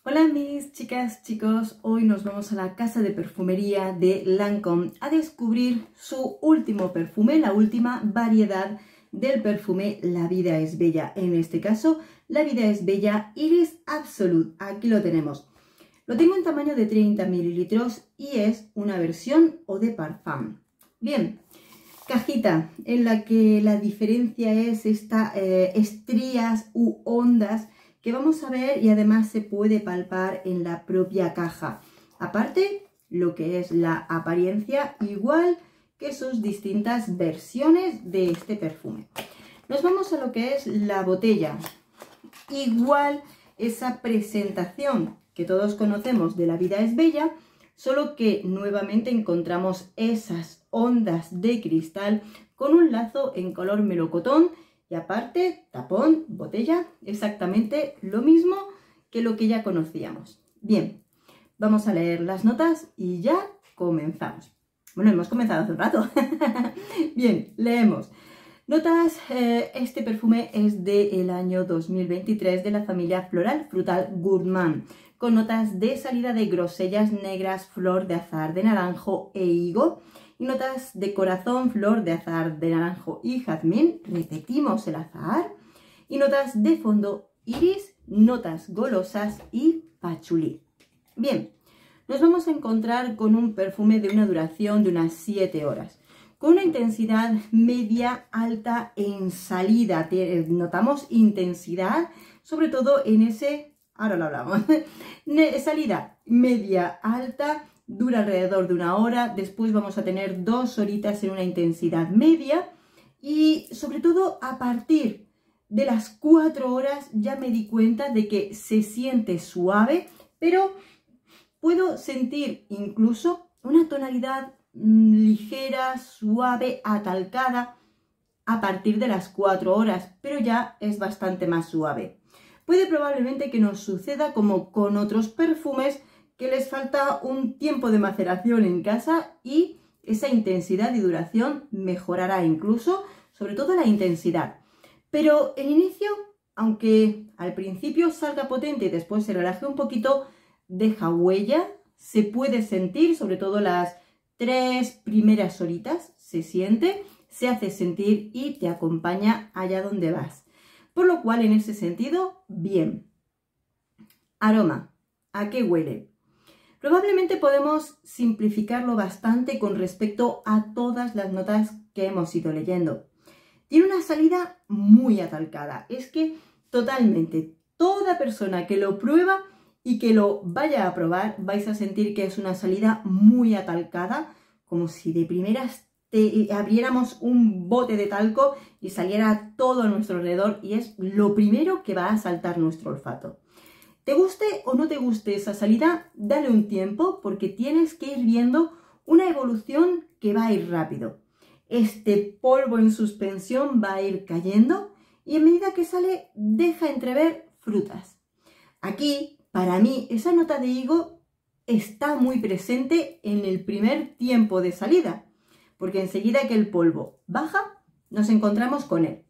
Hola mis chicas, chicos, hoy nos vamos a la casa de perfumería de Lancôme a descubrir su último perfume, la última variedad del perfume La Vida es Bella. En este caso, La Vida es Bella Iris Absolute. Aquí lo tenemos. Lo tengo en tamaño de 30 mililitros y es una versión eau de parfum. Bien, cajita en la que la diferencia es estas estrías u ondas que vamos a ver y además se puede palpar en la propia caja. Aparte, lo que es la apariencia, igual que sus distintas versiones de este perfume. Nos vamos a lo que es la botella. Igual esa presentación que todos conocemos de La Vida es Bella, solo que nuevamente encontramos esas ondas de cristal con un lazo en color melocotón. Y aparte, tapón, botella, exactamente lo mismo que lo que ya conocíamos. Bien, vamos a leer las notas y ya comenzamos. Bueno, hemos comenzado hace un rato. Bien, leemos. Notas, este perfume es del año 2023 de la familia Floral Frutal Gourmand, con notas de salida de grosellas negras, flor de azahar de naranjo e higo, y notas de corazón, flor de azahar de naranjo y jazmín, repetimos el azahar, y notas de fondo, iris, notas golosas y pachulí. Bien, nos vamos a encontrar con un perfume de una duración de unas 7 horas, con una intensidad media alta en salida. Notamos intensidad, sobre todo en ese, ahora lo hablamos, salida media alta. Dura alrededor de 1 hora, después vamos a tener 2 horitas en una intensidad media y sobre todo a partir de las 4 horas ya me di cuenta de que se siente suave, pero puedo sentir incluso una tonalidad ligera, suave, atalcada a partir de las 4 horas, pero ya es bastante más suave. Puede probablemente que nos suceda como con otros perfumes, que les falta un tiempo de maceración en casa y esa intensidad y duración mejorará incluso, sobre todo la intensidad. Pero el inicio, aunque al principio salga potente y después se relaje un poquito, deja huella, se puede sentir, sobre todo las 3 primeras horitas, se siente, se hace sentir y te acompaña allá donde vas. Por lo cual, en ese sentido, bien. Aroma, ¿a qué huele? Probablemente podemos simplificarlo bastante con respecto a todas las notas que hemos ido leyendo. Tiene una salida muy atalcada. Es que totalmente toda persona que lo prueba y que lo vaya a probar vais a sentir que es una salida muy atalcada, como si de primeras abriéramos un bote de talco y saliera todo a nuestro alrededor, y es lo primero que va a saltar nuestro olfato. Te guste o no te guste esa salida, dale un tiempo porque tienes que ir viendo una evolución que va a ir rápido. Este polvo en suspensión va a ir cayendo y a medida que sale deja entrever frutas. Aquí, para mí, esa nota de higo está muy presente en el primer tiempo de salida, porque enseguida que el polvo baja, nos encontramos con él.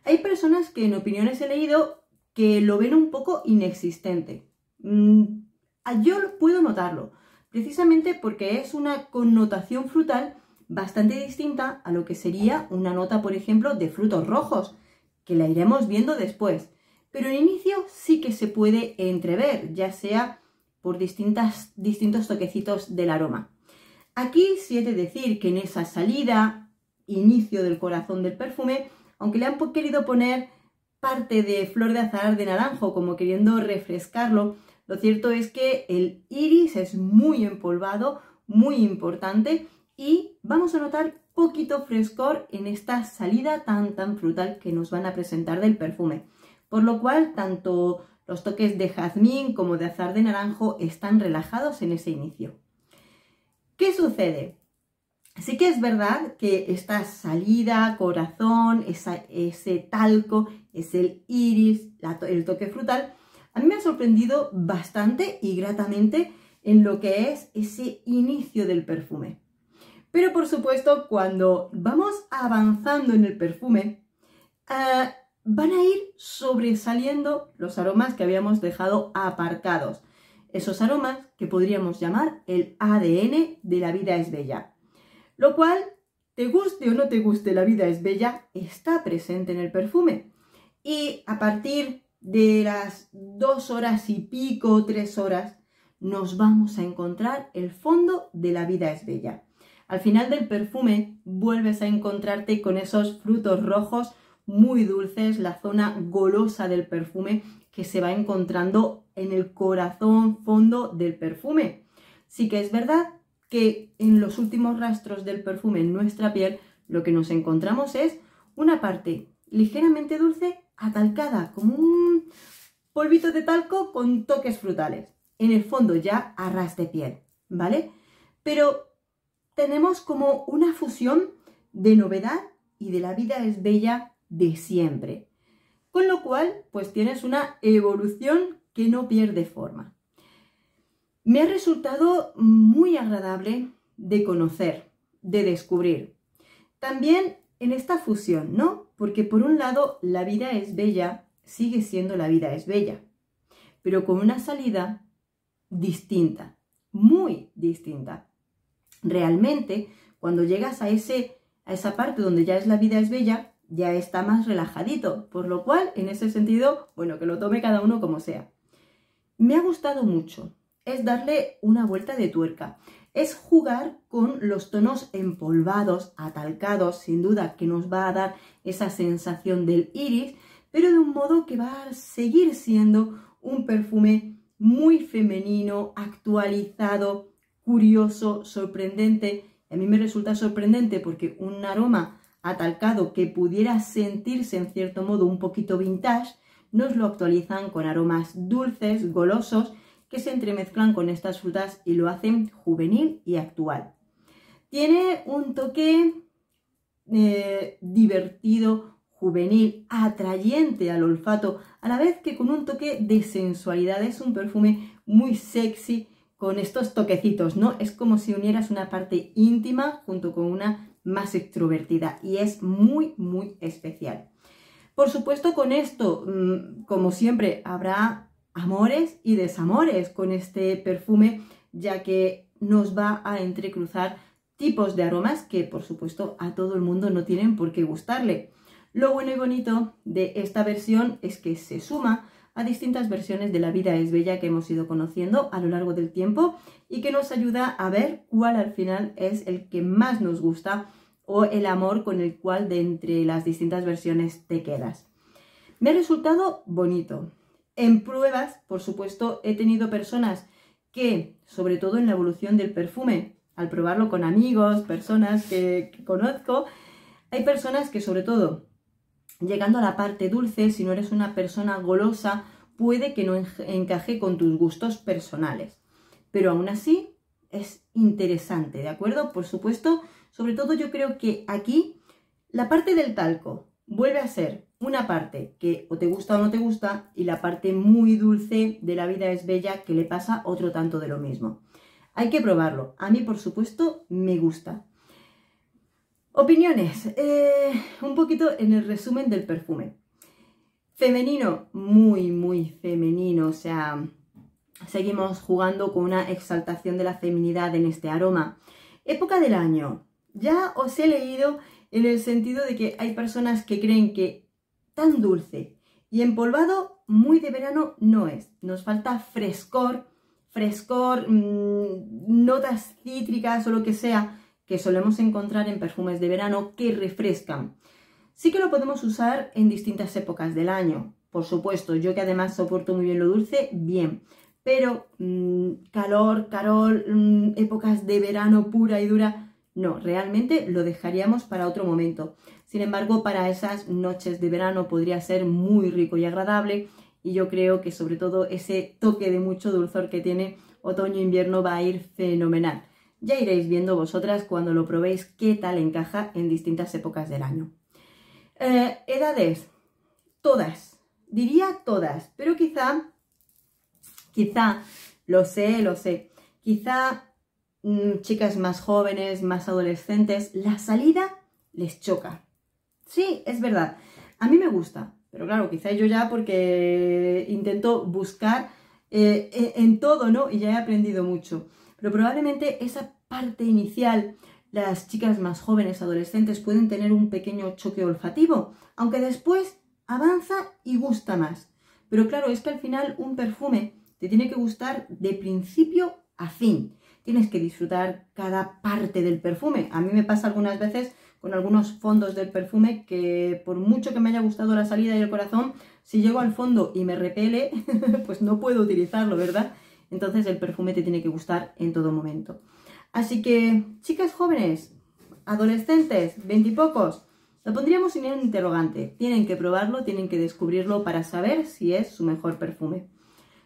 Hay personas que en opiniones he leído que lo ven un poco inexistente. Yo puedo notarlo, precisamente porque es una connotación frutal bastante distinta a lo que sería una nota, por ejemplo, de frutos rojos, que la iremos viendo después. Pero en inicio sí que se puede entrever, ya sea por distintos toquecitos del aroma. Aquí sí he de decir que en esa salida, inicio del corazón del perfume, aunque le han querido poner parte de flor de azahar de naranjo, como queriendo refrescarlo, lo cierto es que el iris es muy empolvado, muy importante, y vamos a notar poquito frescor en esta salida tan frutal que nos van a presentar del perfume. Por lo cual, tanto los toques de jazmín como de azahar de naranjo están relajados en ese inicio. ¿Qué sucede? Sí que es verdad que esta salida, corazón, ese talco, es el iris, el toque frutal, a mí me ha sorprendido bastante y gratamente en lo que es ese inicio del perfume. Pero por supuesto, cuando vamos avanzando en el perfume, van a ir sobresaliendo los aromas que habíamos dejado aparcados. esos aromas que podríamos llamar el ADN de La Vida es Bella. Lo cual, te guste o no te guste La Vida es Bella, está presente en el perfume. Y a partir de las 2 horas y pico, 3 horas, nos vamos a encontrar el fondo de La Vida es Bella. Al final del perfume vuelves a encontrarte con esos frutos rojos muy dulces, la zona golosa del perfume que se va encontrando en el corazón fondo del perfume. Sí que es verdad que en los últimos rastros del perfume en nuestra piel lo que nos encontramos es una parte ligeramente dulce atalcada, como un polvito de talco con toques frutales. En el fondo ya a ras de piel, ¿vale? Pero tenemos como una fusión de novedad y de La Vida es Bella de siempre. Con lo cual, pues tienes una evolución que no pierde forma. Me ha resultado muy agradable de conocer, de descubrir. También en esta fusión, ¿no? Porque por un lado, La Vida es Bella sigue siendo La Vida es Bella, pero con una salida distinta, muy distinta. Realmente, cuando llegas a esa parte donde ya es La Vida es Bella, ya está más relajadito, por lo cual, en ese sentido, bueno, que lo tome cada uno como sea. Me ha gustado mucho, es darle una vuelta de tuerca, es jugar con los tonos empolvados, atalcados, sin duda que nos va a dar esa sensación del iris, pero de un modo que va a seguir siendo un perfume muy femenino, actualizado, curioso, sorprendente. A mí me resulta sorprendente porque un aroma atalcado que pudiera sentirse en cierto modo un poquito vintage, nos lo actualizan con aromas dulces, golosos, que se entremezclan con estas frutas y lo hacen juvenil y actual. Tiene un toque divertido, juvenil, atrayente al olfato, a la vez que con un toque de sensualidad. Es un perfume muy sexy con estos toquecitos, ¿no? Es como si unieras una parte íntima junto con una más extrovertida y es muy, muy especial. Por supuesto, con esto, como siempre, habrá amores y desamores con este perfume, ya que nos va a entrecruzar tipos de aromas que, por supuesto, a todo el mundo no tienen por qué gustarle. Lo bueno y bonito de esta versión es que se suma a distintas versiones de La Vida es Bella que hemos ido conociendo a lo largo del tiempo y que nos ayuda a ver cuál al final es el que más nos gusta o el amor con el cual de entre las distintas versiones te quedas. Me ha resultado bonito. En pruebas, por supuesto, he tenido personas que, sobre todo en la evolución del perfume, al probarlo con amigos, personas que conozco, hay personas que, sobre todo, llegando a la parte dulce, si no eres una persona golosa, puede que no encaje con tus gustos personales. Pero aún así es interesante, ¿de acuerdo? Por supuesto, sobre todo yo creo que aquí la parte del talco vuelve a ser una parte que o te gusta o no te gusta y la parte muy dulce de La Vida es Bella que le pasa otro tanto de lo mismo. Hay que probarlo. A mí, por supuesto, me gusta. Opiniones. Un poquito en el resumen del perfume. Femenino, muy, muy femenino. O sea, seguimos jugando con una exaltación de la feminidad en este aroma. Época del año. Ya os he leído en el sentido de que hay personas que creen que tan dulce y empolvado muy de verano no es. Nos falta frescor, notas cítricas o lo que sea que solemos encontrar en perfumes de verano que refrescan. Sí que lo podemos usar en distintas épocas del año. Por supuesto, yo que además soporto muy bien lo dulce, bien. Pero calor, épocas de verano pura y dura, no, realmente lo dejaríamos para otro momento. Sin embargo, para esas noches de verano podría ser muy rico y agradable y yo creo que sobre todo ese toque de mucho dulzor que tiene otoño-invierno va a ir fenomenal. Ya iréis viendo vosotras cuando lo probéis qué tal encaja en distintas épocas del año. Edades, todas, diría todas, pero quizá, lo sé, quizá chicas más jóvenes, más adolescentes, la salida les choca. Sí, es verdad, a mí me gusta, pero claro, quizá yo ya porque intento buscar en todo, ¿no? Y ya he aprendido mucho. Pero probablemente esa parte inicial, las chicas más jóvenes, adolescentes, pueden tener un pequeño choque olfativo, aunque después avanza y gusta más. Pero claro, es que al final un perfume te tiene que gustar de principio a fin. Tienes que disfrutar cada parte del perfume. A mí me pasa algunas veces con algunos fondos del perfume que por mucho que me haya gustado la salida y el corazón, si llego al fondo y me repele, pues no puedo utilizarlo, ¿verdad? Entonces el perfume te tiene que gustar en todo momento. Así que, chicas jóvenes, adolescentes, 20 y pocos, lo pondríamos sin un interrogante. Tienen que probarlo, tienen que descubrirlo para saber si es su mejor perfume.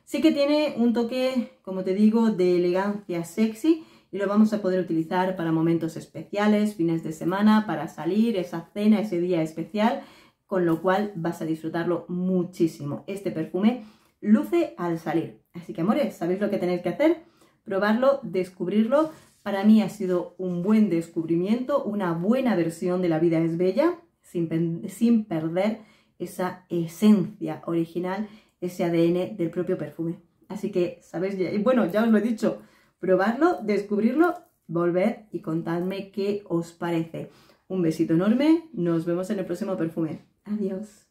Sí que tiene un toque, como te digo, de elegancia sexy y lo vamos a poder utilizar para momentos especiales, fines de semana, para salir, esa cena, ese día especial, con lo cual vas a disfrutarlo muchísimo. Este perfume luce al salir. Así que, amores, ¿sabéis lo que tenéis que hacer? Probarlo, descubrirlo. Para mí ha sido un buen descubrimiento, una buena versión de La vida es bella, sin perder esa esencia original, ese ADN del propio perfume. Así que, ¿sabéis? Bueno, ya os lo he dicho, probarlo, descubrirlo, volver y contadme qué os parece. Un besito enorme, nos vemos en el próximo perfume. Adiós.